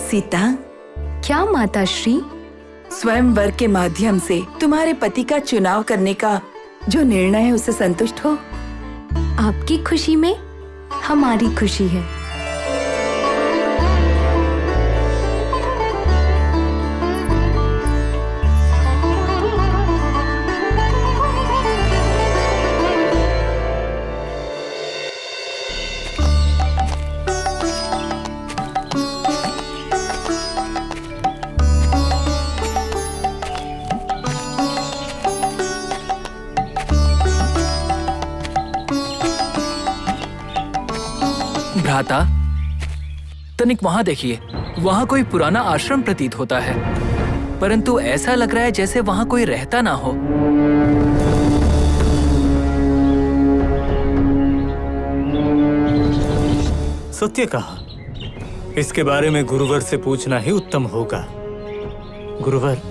सीता, क्या माता श्री? स्वयंवर के माध्यम से तुम्हारे पति का चुनाव करने का जो निर्णय है उससे संतुष्ट हो? आपकी खुशी में हमारी खुशी है। भ्राता, तनिक वहां देखिए, वहां कोई पुराना आश्रम प्रतीत होता है, परंतु ऐसा लग रहा है जैसे वहां कोई रहता ना हो। सत्य कहा। इसके बारे में गुरुवर से पूछना ही उत्तम होगा। गुरुवर,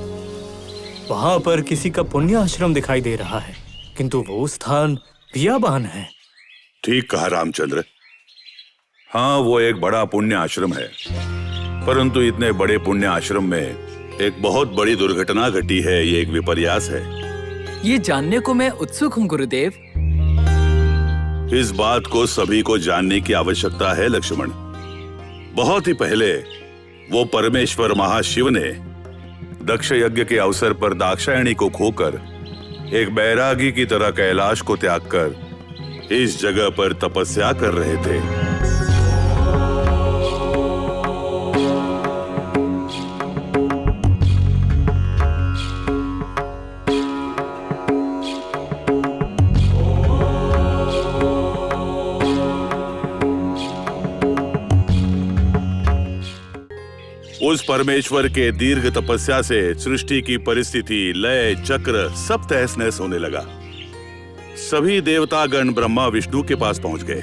वहां पर किसी का पुण्य आश्रम दिखाई दे रहा है, किंतु वो स्थान बियाबान है। ठीक कहा रामचंद्र। हाँ, वो एक बड़ा पुण्य आश्रम है, परंतु इतने बड़े पुण्य आश्रम में एक बहुत बड़ी दुर्घटना घटी है। ये एक विपर्यास है। ये जानने को मैं उत्सुक हूँ गुरुदेव। इस बात को सभी को जानने की आवश्यकता है लक्ष्मण। बहुत ही पहले वो परमेश्वर महाशिव ने दक्ष यज्ञ के अवसर पर दाक्षायणी को खोकर एक बैरागी की तरह कैलाश को त्याग कर इस जगह पर तपस्या कर रहे थे। उस परमेश्वर के दीर्घ तपस्या से सृष्टि की परिस्थिति, लय, चक्र सब तहस नहस होने लगा। सभी देवतागण ब्रह्मा विष्णु के पास पहुंच गए।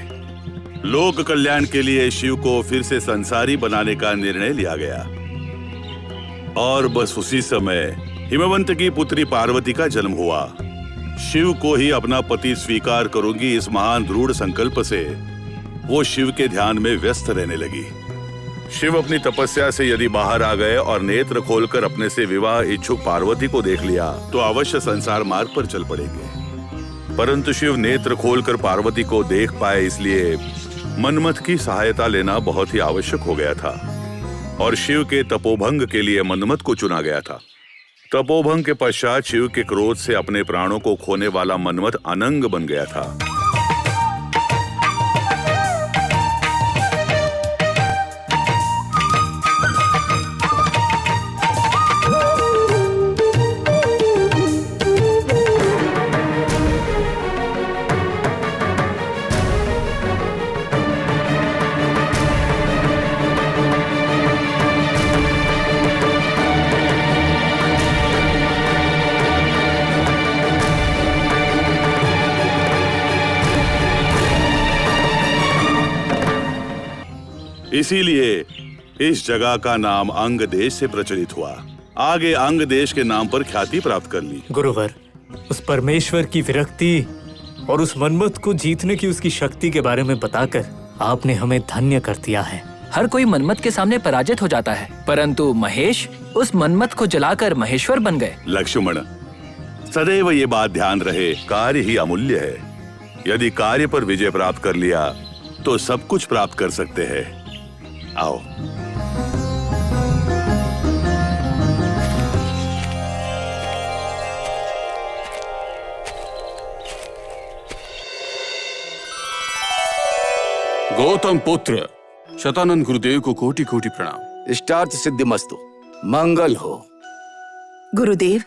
लोक कल्याण के लिए शिव को फिर से संसारी बनाने का निर्णय लिया गया। और बस उसी समय हिमवंत की पुत्री पार्वती का जन्म हुआ। शिव को ही अपना पति स्वीकार करूंगी, इस महान दृढ़ संकल्प से वो शिव के ध्यान में व्यस्त रहने लगी। शिव अपनी तपस्या से यदि बाहर आ गए और नेत्र खोलकर अपने से विवाह इच्छुक पार्वती को देख लिया तो अवश्य संसार मार्ग पर चल पड़ेंगे। परंतु शिव नेत्र खोलकर पार्वती को देख पाए, इसलिए मनमथ की सहायता लेना बहुत ही आवश्यक हो गया था। और शिव के तपोभंग के लिए मनमथ को चुना गया था। तपोभंग के पश्चात शिव के क्रोध से अपने प्राणों को खोने वाला मनमथ अनंग बन गया था। इसीलिए इस जगह का नाम अंग देश से प्रचलित हुआ। आगे अंग देश के नाम पर ख्याति प्राप्त कर ली। गुरुवर, उस परमेश्वर की विरक्ति और उस मनमथ को जीतने की उसकी शक्ति के बारे में बताकर आपने हमें धन्य कर दिया है। हर कोई मनमथ के सामने पराजित हो जाता है, परंतु महेश उस मनमथ को जलाकर महेश्वर बन गए। लक्ष्मण, सदैव ये बात ध्यान रहे, कार्य ही अमूल्य है। यदि कार्य पर विजय प्राप्त कर लिया तो सब कुछ प्राप्त कर सकते हैं। आओ। गौतम पुत्र शतानंद गुरुदेव को कोटि कोटि प्रणाम। इष्टार्थ सिद्धिमस्तु, मंगल हो। गुरुदेव,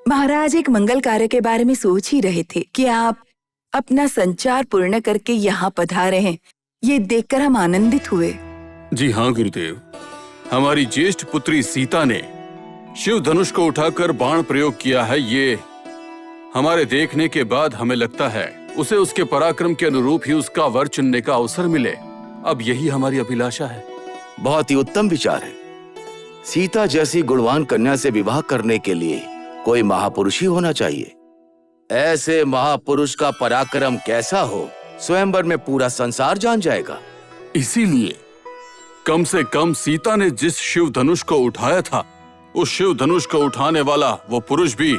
महाराज एक मंगल कार्य के बारे में सोच ही रहे थे कि आप अपना संचार पूर्ण करके यहाँ पधारे हैं। ये देखकर हम आनंदित हुए। जी हाँ गुरुदेव, हमारी ज्येष्ठ पुत्री सीता ने शिव धनुष को उठाकर बाण प्रयोग किया है। ये हमारे देखने के बाद हमें लगता है उसे उसके पराक्रम के अनुरूप ही उसका वर चुनने का अवसर मिले। अब यही हमारी अभिलाषा है। बहुत ही उत्तम विचार है। सीता जैसी गुणवान कन्या से विवाह करने के लिए कोई महापुरुष ही होना चाहिए। ऐसे महापुरुष का पराक्रम कैसा हो, स्वयंवर में पूरा संसार जान जाएगा। इसीलिए कम से कम सीता ने जिस शिव धनुष को उठाया था, उस शिव धनुष को उठाने वाला वो पुरुष भी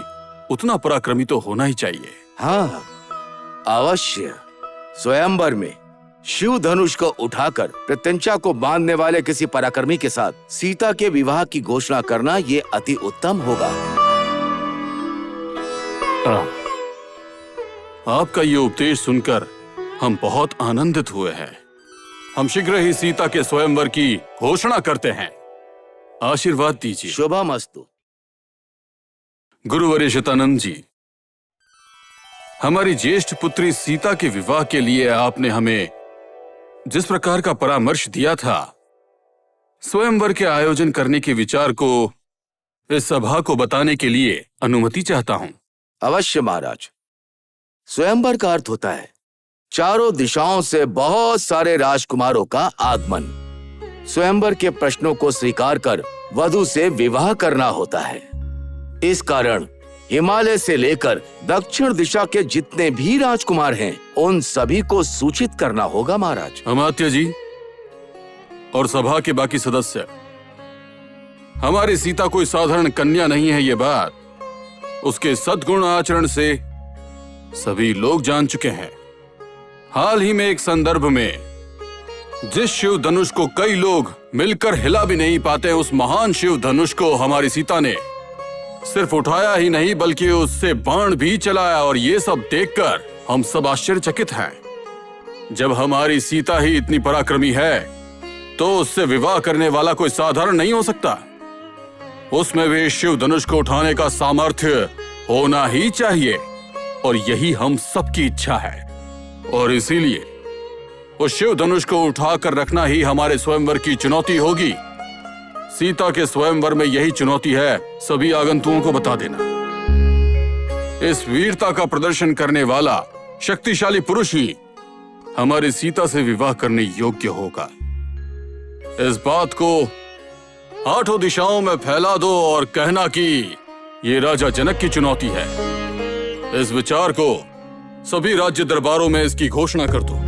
उतना पराक्रमी तो होना ही चाहिए। हाँ, अवश्य। स्वयंवर में शिव धनुष को उठाकर प्रत्यंचा को बांधने वाले किसी पराक्रमी के साथ सीता के विवाह की घोषणा करना ये अति उत्तम होगा। आपका ये उपदेश सुनकर हम बहुत आनंदित हुए हैं। हम शीघ्र ही सीता के स्वयंवर की घोषणा करते हैं। आशीर्वाद दीजिए। शुभमस्तु। गुरुवर्य शतानंद जी, हमारी ज्येष्ठ पुत्री सीता के विवाह के लिए आपने हमें जिस प्रकार का परामर्श दिया था, स्वयंवर के आयोजन करने के विचार को इस सभा को बताने के लिए अनुमति चाहता हूं। अवश्य महाराज। स्वयंवर का अर्थ होता है चारों दिशाओं से बहुत सारे राजकुमारों का आगमन। स्वयंवर के प्रश्नों को स्वीकार कर वधु से विवाह करना होता है। इस कारण हिमालय से लेकर दक्षिण दिशा के जितने भी राजकुमार हैं, उन सभी को सूचित करना होगा महाराज। अमात्य जी और सभा के बाकी सदस्य, हमारी सीता कोई साधारण कन्या नहीं है, ये बात उसके सद्गुण आचरण से सभी लोग जान चुके हैं। हाल ही में एक संदर्भ में जिस शिव धनुष को कई लोग मिलकर हिला भी नहीं पाते, उस महान शिव धनुष को हमारी सीता ने सिर्फ उठाया ही नहीं बल्कि उससे बाण भी चलाया, और ये सब देखकर हम सब आश्चर्यचकित हैं। जब हमारी सीता ही इतनी पराक्रमी है तो उससे विवाह करने वाला कोई साधारण नहीं हो सकता। उसमें भी शिव धनुष को उठाने का सामर्थ्य होना ही चाहिए, और यही हम सबकी इच्छा है। और इसीलिए उस शिव धनुष को उठाकर रखना ही हमारे स्वयंवर की चुनौती होगी। सीता के स्वयंवर में यही चुनौती है, सभी आगंतुकों को बता देना। इस वीरता का प्रदर्शन करने वाला शक्तिशाली पुरुष ही हमारी सीता से विवाह करने योग्य होगा। इस बात को 8 दिशाओं में फैला दो और कहना कि ये राजा जनक की चुनौती है। इस विचार को सभी राज्य दरबारों में इसकी घोषणा कर दो।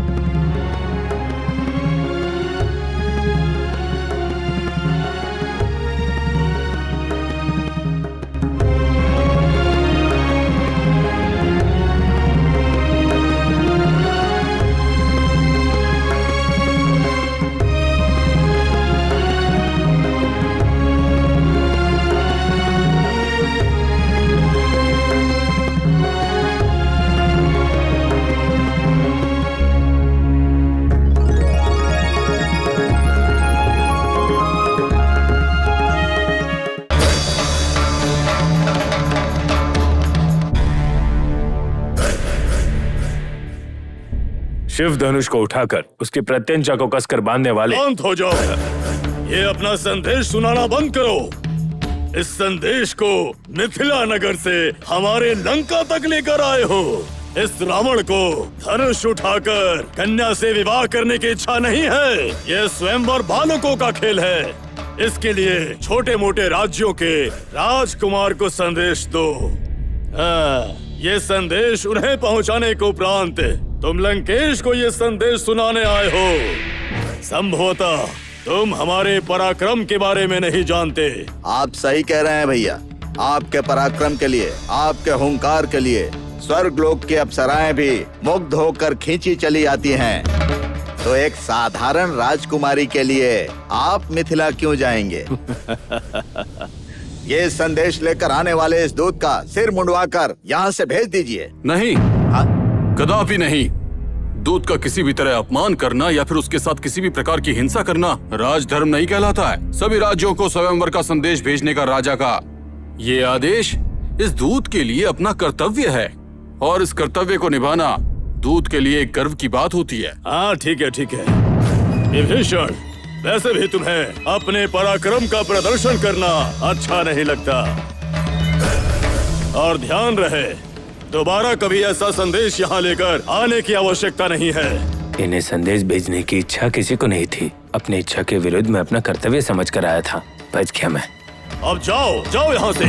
शिव धनुष को उठाकर उसकी प्रत्यंचा को कसकर बांधने वाले। शांत हो जाओ। ये अपना संदेश सुनाना बंद करो। इस संदेश को मिथिला नगर से हमारे लंका तक लेकर आए हो। इस रावण को धनुष उठाकर कन्या से विवाह करने की इच्छा नहीं है। ये स्वयंवर बालकों का खेल है। इसके लिए छोटे मोटे राज्यों के राजकुमार को संदेश दो। ये संदेश उन्हें पहुंचाने के उपरांत तुम लंकेश को ये संदेश सुनाने आए हो। संभवतः तुम हमारे पराक्रम के बारे में नहीं जानते। आप सही कह रहे हैं भैया। आपके पराक्रम के लिए, आपके हुंकार के लिए स्वर्गलोक की अप्सराएं भी मुग्ध होकर खींची चली आती हैं। तो एक साधारण राजकुमारी के लिए आप मिथिला क्यों जाएंगे? ये संदेश लेकर आने वाले इस दूत का सिर मुंडवाकर यहाँ से भेज दीजिए। नहीं, कदापि नहीं। दूत का किसी भी तरह अपमान करना या फिर उसके साथ किसी भी प्रकार की हिंसा करना राजधर्म नहीं कहलाता है। सभी राज्यों को स्वयंवर का संदेश भेजने का राजा का ये आदेश इस दूत के लिए अपना कर्तव्य है, और इस कर्तव्य को निभाना दूत के लिए एक गर्व की बात होती है। हाँ ठीक है ठीक है। विभीषण, वैसे भी तुम्हें अपने पराक्रम का प्रदर्शन करना अच्छा नहीं लगता। और ध्यान रहे, दोबारा कभी ऐसा संदेश यहाँ लेकर आने की आवश्यकता नहीं है। इन्हें संदेश भेजने की इच्छा किसी को नहीं थी। अपनी इच्छा के विरुद्ध मैं अपना कर्तव्य समझ कर आया था। बच गया मैं। अब जाओ जाओ यहाँ से।